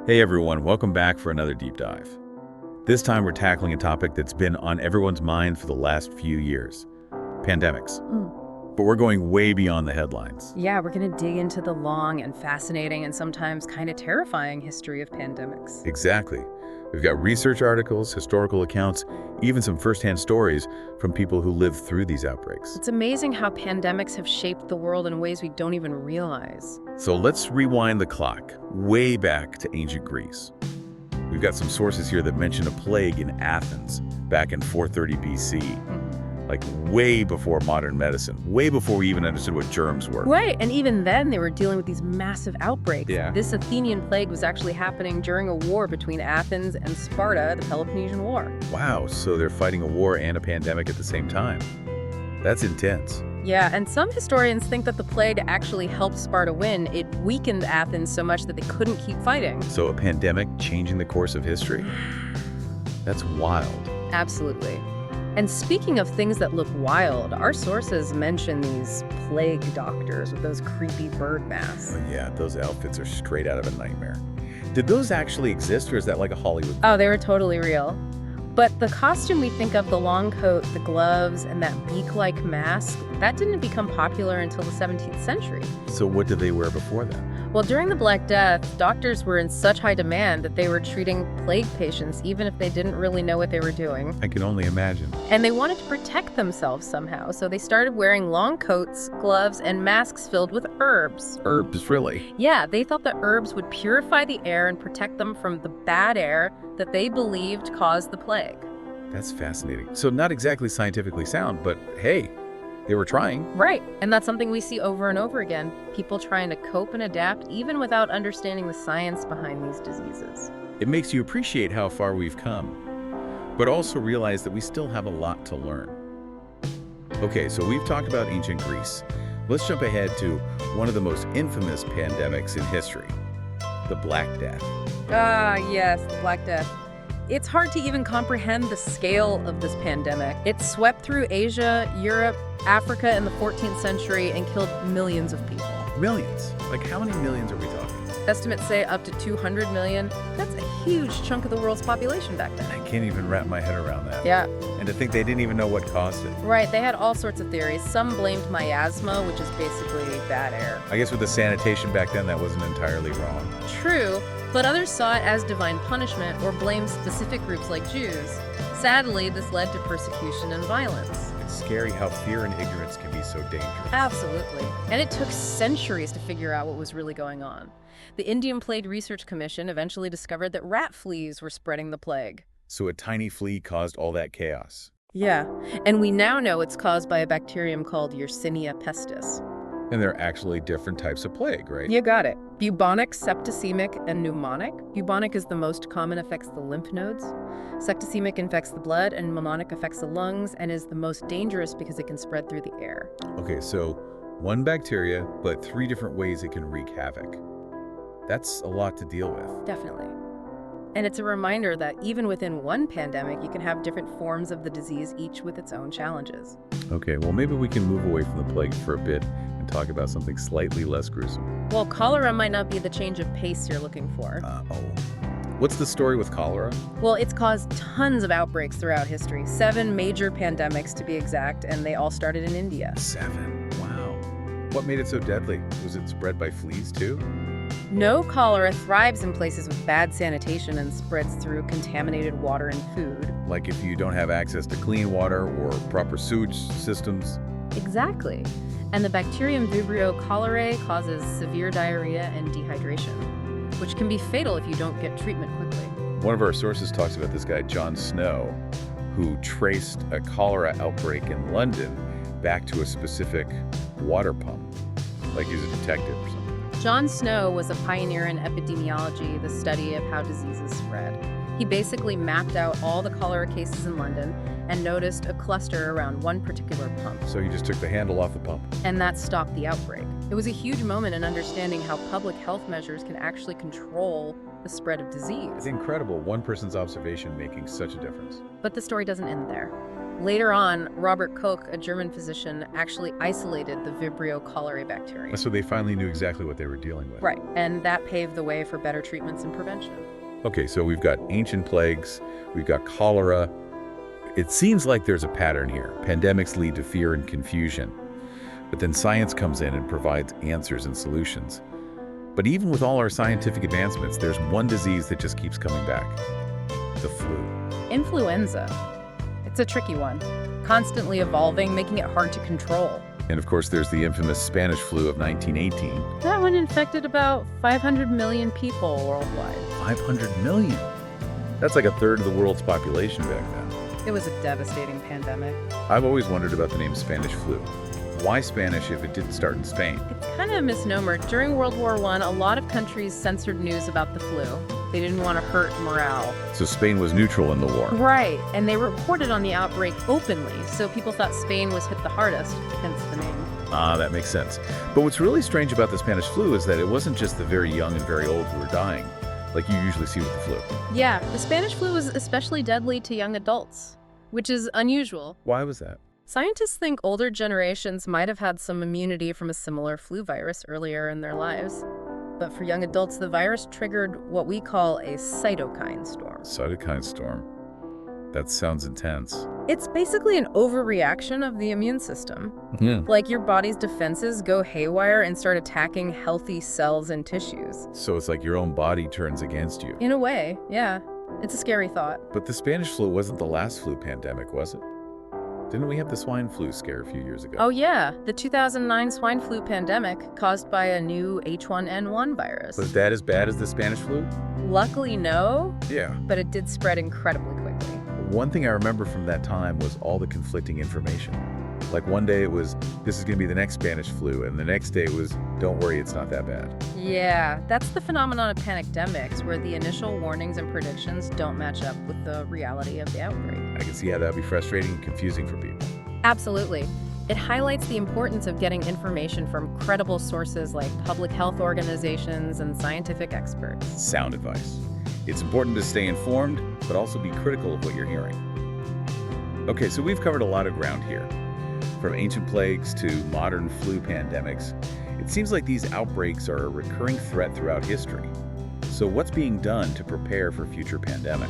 Hey everyone, welcome back for another deep dive. This time we're tackling a topic that's been on everyone's mind for the last few years, pandemics. But we're going way beyond the headlines. Yeah, we're going to dig into the long and fascinating and sometimes kind of terrifying history of pandemics. Exactly. We've got research articles, historical accounts, even some firsthand stories from people who lived through these outbreaks. It's amazing how pandemics have shaped the world in ways we don't even realize. So let's rewind the clock, way back to ancient Greece. We've got some sources here that mention a plague in Athens back in 430 BC. Like way before modern medicine, way before we even understood what germs were. Right, and even then they were dealing with these massive outbreaks. Yeah. This Athenian plague was actually happening during a war between Athens and Sparta, the Peloponnesian War. Wow, so they're fighting a war and a pandemic at the same time. That's intense. Yeah, and some historians think that the plague actually helped Sparta win. It weakened Athens so much that they couldn't keep fighting. So a pandemic changing the course of history? That's wild. Absolutely. And speaking of things that look wild, our sources mention these plague doctors with those creepy bird masks. Oh yeah, those outfits are straight out of a nightmare. Did those actually exist, or is that like a Hollywood? Oh, they were totally real. But the costume we think of, the long coat, the gloves, and that beak-like mask, that didn't become popular until the 17th century. So what did they wear before that? Well, during the Black Death, doctors were in such high demand that they were treating plague patients even if they didn't really know what they were doing. I can only imagine. And they wanted to protect themselves somehow, so they started wearing long coats, gloves, and masks filled with herbs. Herbs, really? Yeah, they thought that herbs would purify the air and protect them from the bad air that they believed caused the plague. That's fascinating. So not exactly scientifically sound, but hey, they were trying. Right, and that's something we see over and over again. People trying to cope and adapt even without understanding the science behind these diseases. It makes you appreciate how far we've come, but also realize that we still have a lot to learn. Okay, so we've talked about ancient Greece. Let's jump ahead to one of the most infamous pandemics in history, the Black Death. Ah, yes, the Black Death. It's hard to even comprehend the scale of this pandemic. It swept through Asia, Europe, Africa in the 14th century and killed millions of people. Millions? Like how many millions are we talking? Estimates say up to 200 million. That's a huge chunk of the world's population back then. I can't even wrap my head around that. Yeah. And to think they didn't even know what caused it. Right, they had all sorts of theories. Some blamed miasma, which is basically bad air. I guess with the sanitation back then, that wasn't entirely wrong. True, but others saw it as divine punishment or blamed specific groups like Jews. Sadly, this led to persecution and violence. It's scary how fear and ignorance can be so dangerous. Absolutely. And it took centuries to figure out what was really going on. The Indian Plague Research Commission eventually discovered that rat fleas were spreading the plague. So a tiny flea caused all that chaos. Yeah, and we now know it's caused by a bacterium called Yersinia pestis. And there are actually different types of plague, right? You got it. Bubonic, septicemic, and pneumonic. Bubonic is the most common, affects the lymph nodes. Septicemic infects the blood, and pneumonic affects the lungs and is the most dangerous because it can spread through the air. Okay, so one bacteria, but 3 different ways it can wreak havoc. That's a lot to deal with. Definitely. And it's a reminder that even within one pandemic, you can have different forms of the disease, each with its own challenges. Okay, well maybe we can move away from the plague for a bit and talk about something slightly less gruesome. Well, cholera might not be the change of pace you're looking for. What's the story with cholera? Well, it's caused tons of outbreaks throughout history. 7 major pandemics to be exact, and they all started in India. 7? Wow. What made it so deadly? Was it spread by fleas too? No, cholera thrives in places with bad sanitation and spreads through contaminated water and food. Like if you don't have access to clean water or proper sewage systems? Exactly. And the bacterium Vibrio cholerae causes severe diarrhea and dehydration, which can be fatal if you don't get treatment quickly. One of our sources talks about this guy, John Snow, who traced a cholera outbreak in London back to a specific water pump, like he's a detective or something. John Snow was a pioneer in epidemiology, the study of how diseases spread. He basically mapped out all the cholera cases in London and noticed a cluster around one particular pump. So he just took the handle off the pump. And that stopped the outbreak. It was a huge moment in understanding how public health measures can actually control the spread of disease. It's incredible, one person's observation making such a difference. But the story doesn't end there. Later on, Robert Koch, a German physician, actually isolated the Vibrio cholerae bacterium. So they finally knew exactly what they were dealing with. Right, and that paved the way for better treatments and prevention. Okay, so we've got ancient plagues, we've got cholera. It seems like there's a pattern here. Pandemics lead to fear and confusion. But then science comes in and provides answers and solutions. But even with all our scientific advancements, there's one disease that just keeps coming back. The flu. Influenza. It's a tricky one, constantly evolving, making it hard to control. And of course, there's the infamous Spanish flu of 1918. That one infected about 500 million people worldwide. 500 million? That's like a third of the world's population back then. It was a devastating pandemic. I've always wondered about the name Spanish flu. Why Spanish if it didn't start in Spain? It's kind of a misnomer. During World War I, a lot of countries censored news about the flu. They didn't want to hurt morale. So Spain was neutral in the war. Right, and they reported on the outbreak openly, so people thought Spain was hit the hardest, hence the name. Ah, that makes sense. But what's really strange about the Spanish flu is that it wasn't just the very young and very old who were dying, like you usually see with the flu. Yeah, the Spanish flu was especially deadly to young adults, which is unusual. Why was that? Scientists think older generations might have had some immunity from a similar flu virus earlier in their lives. But for young adults, the virus triggered what we call a cytokine storm. Cytokine storm. That sounds intense. It's basically an overreaction of the immune system. Yeah. Like your body's defenses go haywire and start attacking healthy cells and tissues. So it's like your own body turns against you. In a way, yeah. It's a scary thought. But the Spanish flu wasn't the last flu pandemic, was it? Didn't we have the swine flu scare a few years ago? Oh yeah, the 2009 swine flu pandemic caused by a new H1N1 virus. Was that as bad as the Spanish flu? Luckily, no, Yeah. but it did spread incredibly quickly. One thing I remember from that time was all the conflicting information. Like one day it was, this is going to be the next Spanish flu, and the next day it was, don't worry, it's not that bad. Yeah, that's the phenomenon of panicdemics, where the initial warnings and predictions don't match up with the reality of the outbreak. I can see how that would be frustrating and confusing for people. Absolutely. It highlights the importance of getting information from credible sources like public health organizations and scientific experts. Sound advice. It's important to stay informed, but also be critical of what you're hearing. Okay, so we've covered a lot of ground here. From ancient plagues to modern flu pandemics, it seems like these outbreaks are a recurring threat throughout history. So what's being done to prepare for future pandemics?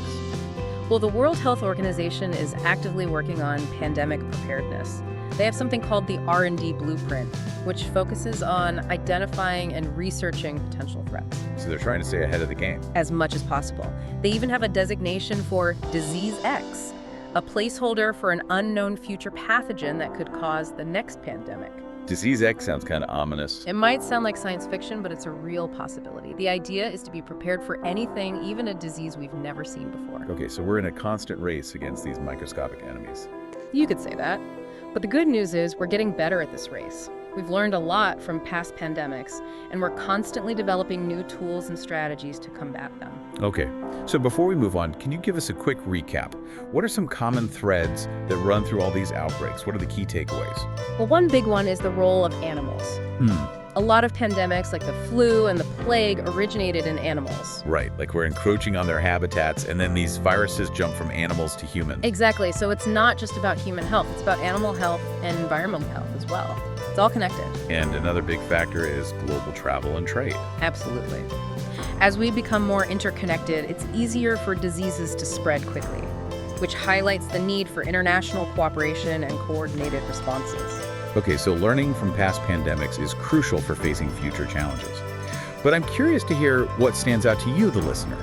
Well, the World Health Organization is actively working on pandemic preparedness. They have something called the R&D Blueprint, which focuses on identifying and researching potential threats. So they're trying to stay ahead of the game. As much as possible. They even have a designation for Disease X, a placeholder for an unknown future pathogen that could cause the next pandemic. Disease X sounds kind of ominous. It might sound like science fiction, but it's a real possibility. The idea is to be prepared for anything, even a disease we've never seen before. Okay, so we're in a constant race against these microscopic enemies. You could say that. But the good news is we're getting better at this race. We've learned a lot from past pandemics, and we're constantly developing new tools and strategies to combat them. Okay, so before we move on, can you give us a quick recap? What are some common threads that run through all these outbreaks? What are the key takeaways? Well, one big one is the role of animals. A lot of pandemics, like the flu and the plague, originated in animals. Right, like we're encroaching on their habitats, and then these viruses jump from animals to humans. Exactly, so it's not just about human health, it's about animal health and environmental health as well. It's all connected. And another big factor is global travel and trade. Absolutely. As we become more interconnected, it's easier for diseases to spread quickly, which highlights the need for international cooperation and coordinated responses. Okay, so learning from past pandemics is crucial for facing future challenges. But I'm curious to hear what stands out to you, the listener.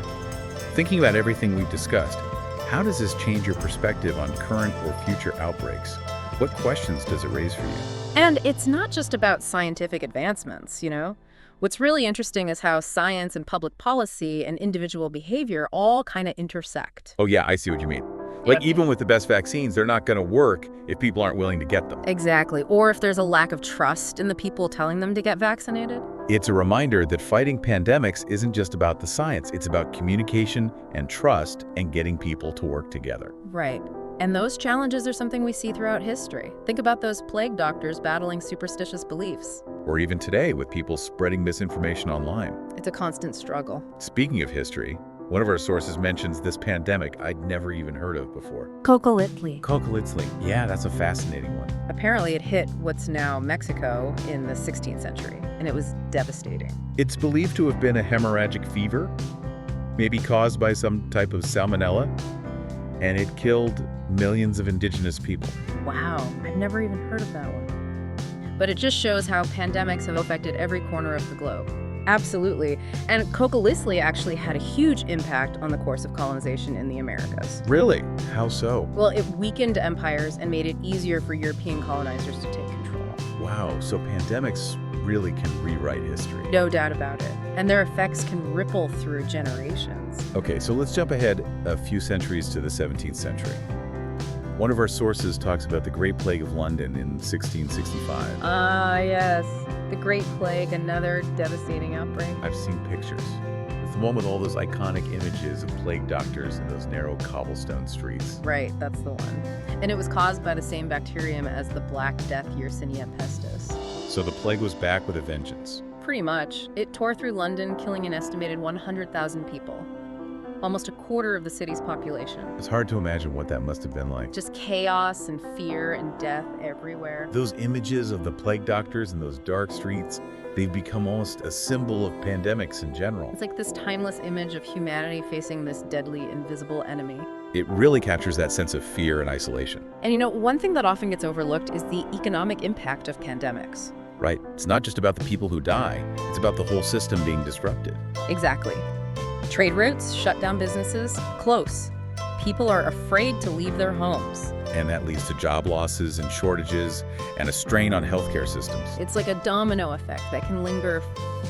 Thinking about everything we've discussed, how does this change your perspective on current or future outbreaks? What questions does it raise for you? And it's not just about scientific advancements, you know? What's really interesting is how science and public policy and individual behavior all kind of intersect. Oh yeah, I see what you mean. Like Yep. even with the best vaccines, they're not going to work if people aren't willing to get them. Exactly. Or if there's a lack of trust in the people telling them to get vaccinated. It's a reminder that fighting pandemics isn't just about the science, it's about communication and trust and getting people to work together. Right. And those challenges are something we see throughout history. Think about those plague doctors battling superstitious beliefs. Or even today with people spreading misinformation online. It's a constant struggle. Speaking of history, One of our sources mentions this pandemic I'd never even heard of before. Koch. Yeah, that's a fascinating one. Apparently it hit what's now Mexico in the 16th century, and it was devastating. It's believed to have been a hemorrhagic fever, maybe caused by some type of salmonella, and it killed millions of indigenous people. Wow, I've never even heard of that one. But it just shows how pandemics have affected every corner of the globe. Absolutely. And Koch actually had a huge impact on the course of colonization in the Americas. Really? How so? Well, it weakened empires and made it easier for European colonizers to take control. Wow, so pandemics really can rewrite history. No doubt about it. And their effects can ripple through generations. Okay, so let's jump ahead a few centuries to the 17th century. One of our sources talks about the Great Plague of London in 1665. Yes. The Great Plague, another devastating outbreak. I've seen pictures. It's the one with all those iconic images of plague doctors in those narrow cobblestone streets. Right, that's the one. And it was caused by the same bacterium as the Black Death Yersinia pestis. So the plague was back with a vengeance. Pretty much. It tore through London, killing an estimated 100,000 people. Almost a quarter of the city's population. It's hard to imagine what that must have been like. Just chaos and fear and death everywhere. Those images of the plague doctors in those dark streets, they've become almost a symbol of pandemics in general. It's like this timeless image of humanity facing this deadly, invisible enemy. It really captures that sense of fear and isolation. And you know, one thing that often gets overlooked is the economic impact of pandemics. Right? It's not just about the people who die, it's about the whole system being disrupted. Exactly. Trade routes, shut down businesses, close. People are afraid to leave their homes. And that leads to job losses and shortages and a strain on healthcare systems. It's like a domino effect that can linger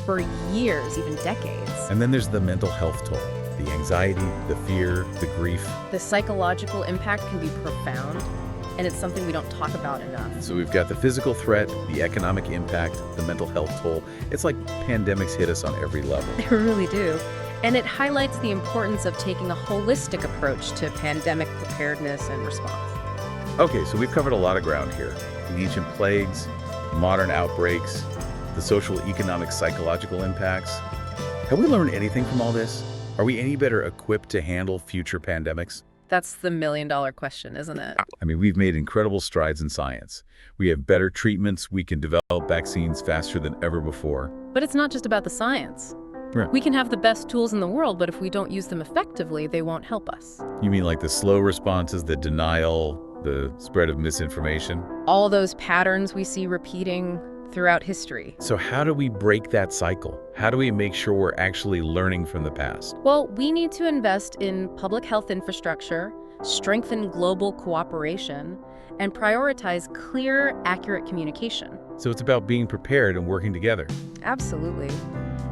for years, even decades. And then there's the mental health toll, the anxiety, the fear, the grief. The psychological impact can be profound, and it's something we don't talk about enough. So we've got the physical threat, the economic impact, the mental health toll. It's like pandemics hit us on every level. They really do. And it highlights the importance of taking a holistic approach to pandemic preparedness and response. Okay, so we've covered a lot of ground here. The ancient plagues, modern outbreaks, the social, economic, psychological impacts. Have we learned anything from all this? Are we any better equipped to handle future pandemics? That's the million-dollar question, isn't it? I mean, we've made incredible strides in science. We have better treatments. We can develop vaccines faster than ever before. But it's not just about the science. Right. We can have the best tools in the world, but if we don't use them effectively, they won't help us. You mean like the slow responses, the denial, the spread of misinformation? All those patterns we see repeating throughout history. So how do we break that cycle? How do we make sure we're actually learning from the past? Well, we need to invest in public health infrastructure, strengthen global cooperation, and prioritize clear, accurate communication. So it's about being prepared and working together. Absolutely.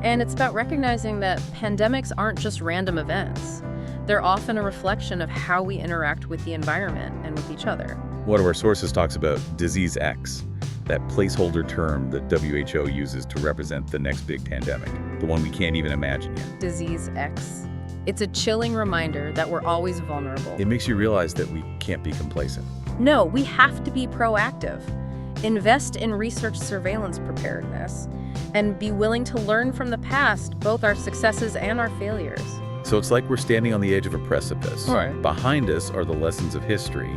And it's about recognizing that pandemics aren't just random events. They're often a reflection of how we interact with the environment and with each other. One of our sources talks about disease X, that placeholder term that WHO uses to represent the next big pandemic, the one we can't even imagine yet. Disease X. It's a chilling reminder that we're always vulnerable. It makes you realize that we can't be complacent. No, we have to be proactive. Invest in research surveillance preparedness, and be willing to learn from the past, both our successes and our failures. So it's like we're standing on the edge of a precipice. All right. Behind us are the lessons of history,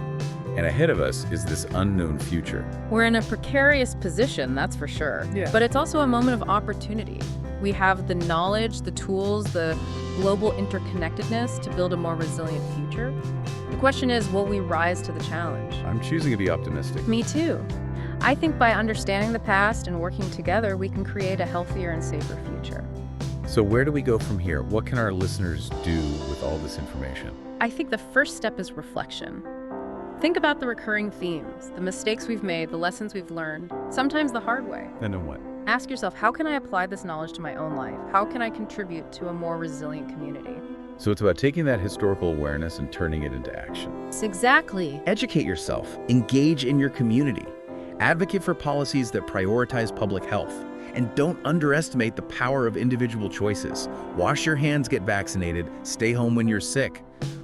and ahead of us is this unknown future. We're in a precarious position, that's for sure. Yeah. But it's also a moment of opportunity. We have the knowledge, the tools, the global interconnectedness to build a more resilient future. The question is, will we rise to the challenge? I'm choosing to be optimistic. Me too. I think by understanding the past and working together, we can create a healthier and safer future. So where do we go from here? What can our listeners do with all this information? I think the first step is reflection. Think about the recurring themes, the mistakes we've made, the lessons we've learned, sometimes the hard way. And then what? Ask yourself, how can I apply this knowledge to my own life? How can I contribute to a more resilient community? So it's about taking that historical awareness and turning it into action. Exactly. Educate yourself, engage in your community, advocate for policies that prioritize public health, and don't underestimate the power of individual choices. Wash your hands, get vaccinated, stay home when you're sick.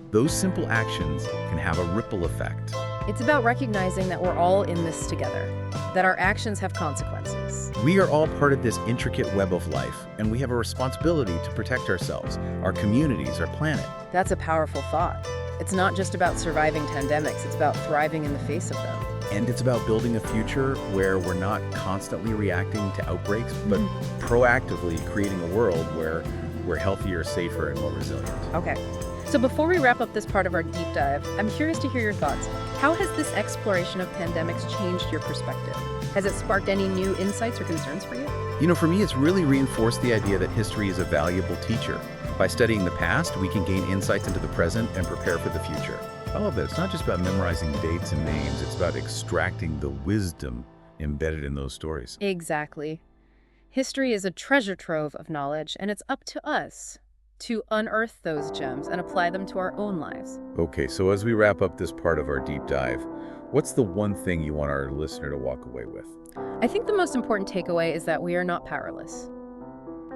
Those simple actions can have a ripple effect. It's about recognizing that we're all in this together, that our actions have consequences. We are all part of this intricate web of life, and we have a responsibility to protect ourselves, our communities, our planet. That's a powerful thought. It's not just about surviving pandemics, it's about thriving in the face of them. And it's about building a future where we're not constantly reacting to outbreaks, but proactively creating a world where we're healthier, safer, and more resilient. Okay. So before we wrap up this part of our deep dive, I'm curious to hear your thoughts. How has this exploration of pandemics changed your perspective? Has it sparked any new insights or concerns for you? You know, for me, it's really reinforced the idea that history is a valuable teacher. By studying the past, we can gain insights into the present and prepare for the future. I love that. It's not just about memorizing dates and names, it's about extracting the wisdom embedded in those stories. Exactly. History is a treasure trove of knowledge, and it's up to us to unearth those gems and apply them to our own lives. Okay, so as we wrap up this part of our deep dive, what's the one thing you want our listener to walk away with? I think the most important takeaway is that we are not powerless.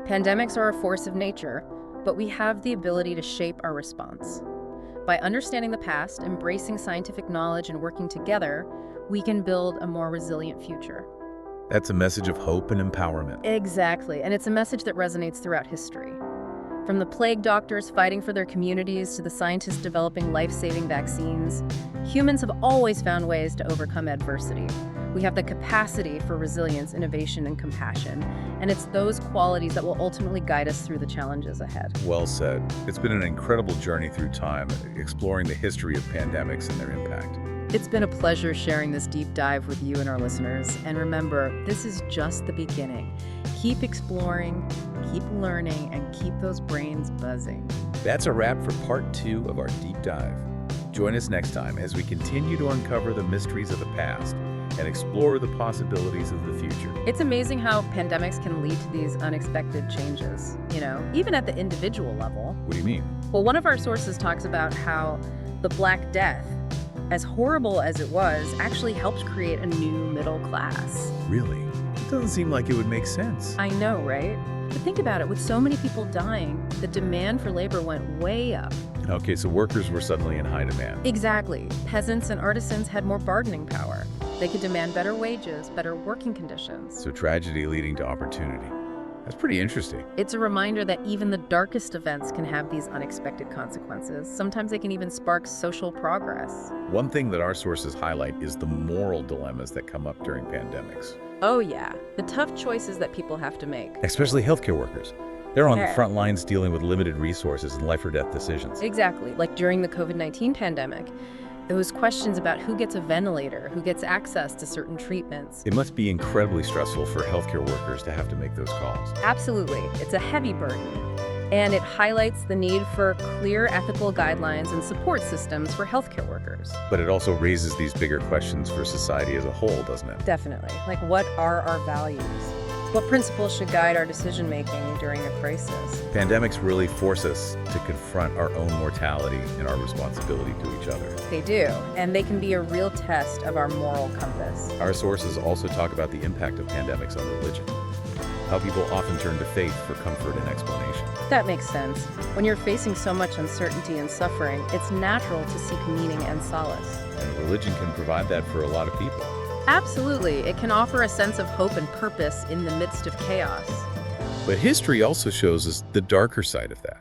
Pandemics are a force of nature, but we have the ability to shape our response. By understanding the past, embracing scientific knowledge, and working together, we can build a more resilient future. That's a message of hope and empowerment. Exactly, and it's a message that resonates throughout history. From the plague doctors fighting for their communities to the scientists developing life-saving vaccines, humans have always found ways to overcome adversity. We have the capacity for resilience, innovation, and compassion, and it's those qualities that will ultimately guide us through the challenges ahead. Well said. It's been an incredible journey through time, exploring the history of pandemics and their impact. It's been a pleasure sharing this deep dive with you and our listeners. And remember, this is just the beginning. Keep exploring, keep learning, and keep those brains buzzing. That's a wrap for part 2 of our deep dive. Join us next time as we continue to uncover the mysteries of the past and explore the possibilities of the future. It's amazing how pandemics can lead to these unexpected changes, even at the individual level. What do you mean? Well, one of our sources talks about how the Black Death, as horrible as it was, actually helped create a new middle class. Really? It doesn't seem like it would make sense. I know, right? But think about it, with so many people dying, the demand for labor went way up. Okay, so workers were suddenly in high demand. Exactly. Peasants and artisans had more bargaining power. They could demand better wages, better working conditions. So tragedy leading to opportunity. That's pretty interesting. It's a reminder that even the darkest events can have these unexpected consequences. Sometimes they can even spark social progress. One thing that our sources highlight is the moral dilemmas that come up during pandemics. Oh yeah, the tough choices that people have to make. Especially healthcare workers. They're on the Yeah. front lines dealing with limited resources and life or death decisions. Exactly. Like during the COVID-19 pandemic, those questions about who gets a ventilator, who gets access to certain treatments. It must be incredibly stressful for healthcare workers to have to make those calls. Absolutely. It's a heavy burden. And it highlights the need for clear ethical guidelines and support systems for healthcare workers. But it also raises these bigger questions for society as a whole, doesn't it? Definitely. Like, what are our values? What principles should guide our decision-making during a crisis? Pandemics really force us to confront our own mortality and our responsibility to each other. They do, and they can be a real test of our moral compass. Our sources also talk about the impact of pandemics on religion, how people often turn to faith for comfort and explanation. That makes sense. When you're facing so much uncertainty and suffering, it's natural to seek meaning and solace. And religion can provide that for a lot of people. Absolutely. It can offer a sense of hope and purpose in the midst of chaos. But history also shows us the darker side of that,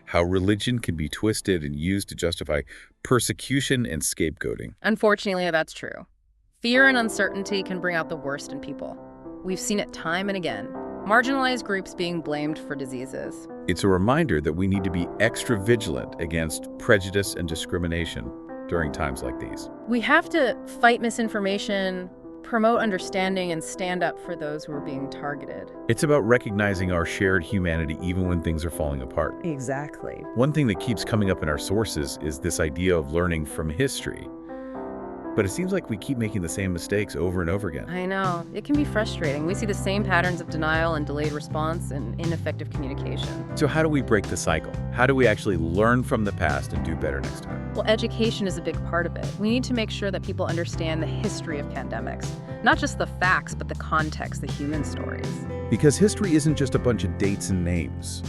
how religion can be twisted and used to justify persecution and scapegoating. Unfortunately, that's true. Fear and uncertainty can bring out the worst in people. We've seen it time and again. Marginalized groups being blamed for diseases. It's a reminder that we need to be extra vigilant against prejudice and discrimination during times like these. We have to fight misinformation, promote understanding, and stand up for those who are being targeted. It's about recognizing our shared humanity even when things are falling apart. Exactly. One thing that keeps coming up in our sources is this idea of learning from history. But it seems like we keep making the same mistakes over and over again. I know. It can be frustrating. We see the same patterns of denial and delayed response and ineffective communication. So how do we break the cycle? How do we actually learn from the past and do better next time? Well, education is a big part of it. We need to make sure that people understand the history of pandemics. Not just the facts, but the context, the human stories. Because history isn't just a bunch of dates and names.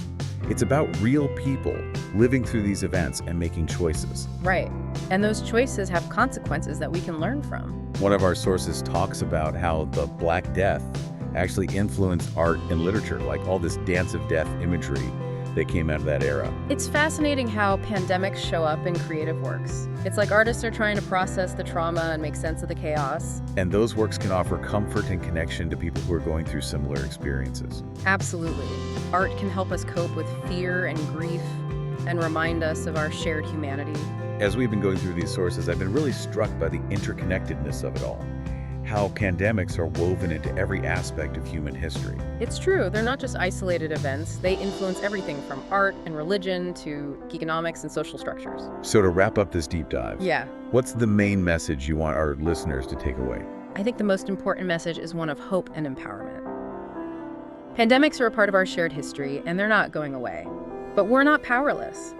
It's about real people living through these events and making choices. Right. And those choices have consequences that we can learn from. One of our sources talks about how the Black Death actually influenced art and literature, like all this dance of death imagery that came out of that era. It's fascinating how pandemics show up in creative works. It's like artists are trying to process the trauma and make sense of the chaos. And those works can offer comfort and connection to people who are going through similar experiences. Absolutely. Art can help us cope with fear and grief and remind us of our shared humanity. As we've been going through these sources, I've been really struck by the interconnectedness of it all. How pandemics are woven into every aspect of human history. It's true, they're not just isolated events. They influence everything from art and religion to economics and social structures. So to wrap up this deep dive, Yeah. what's the main message you want our listeners to take away? I think the most important message is one of hope and empowerment. Pandemics are a part of our shared history, and they're not going away. But we're not powerless.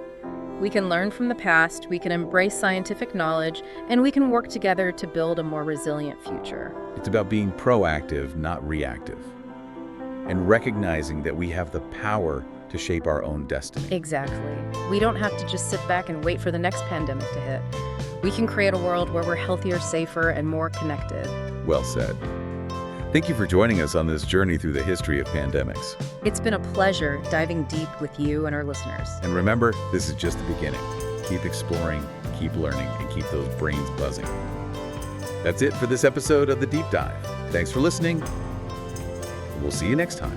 We can learn from the past, we can embrace scientific knowledge, and we can work together to build a more resilient future. It's about being proactive, not reactive, and recognizing that we have the power to shape our own destiny. Exactly. We don't have to just sit back and wait for the next pandemic to hit. We can create a world where we're healthier, safer, and more connected. Well said. Thank you for joining us on this journey through the history of pandemics. It's been a pleasure diving deep with you and our listeners. And remember, this is just the beginning. Keep exploring, keep learning, and keep those brains buzzing. That's it for this episode of The Deep Dive. Thanks for listening. We'll see you next time.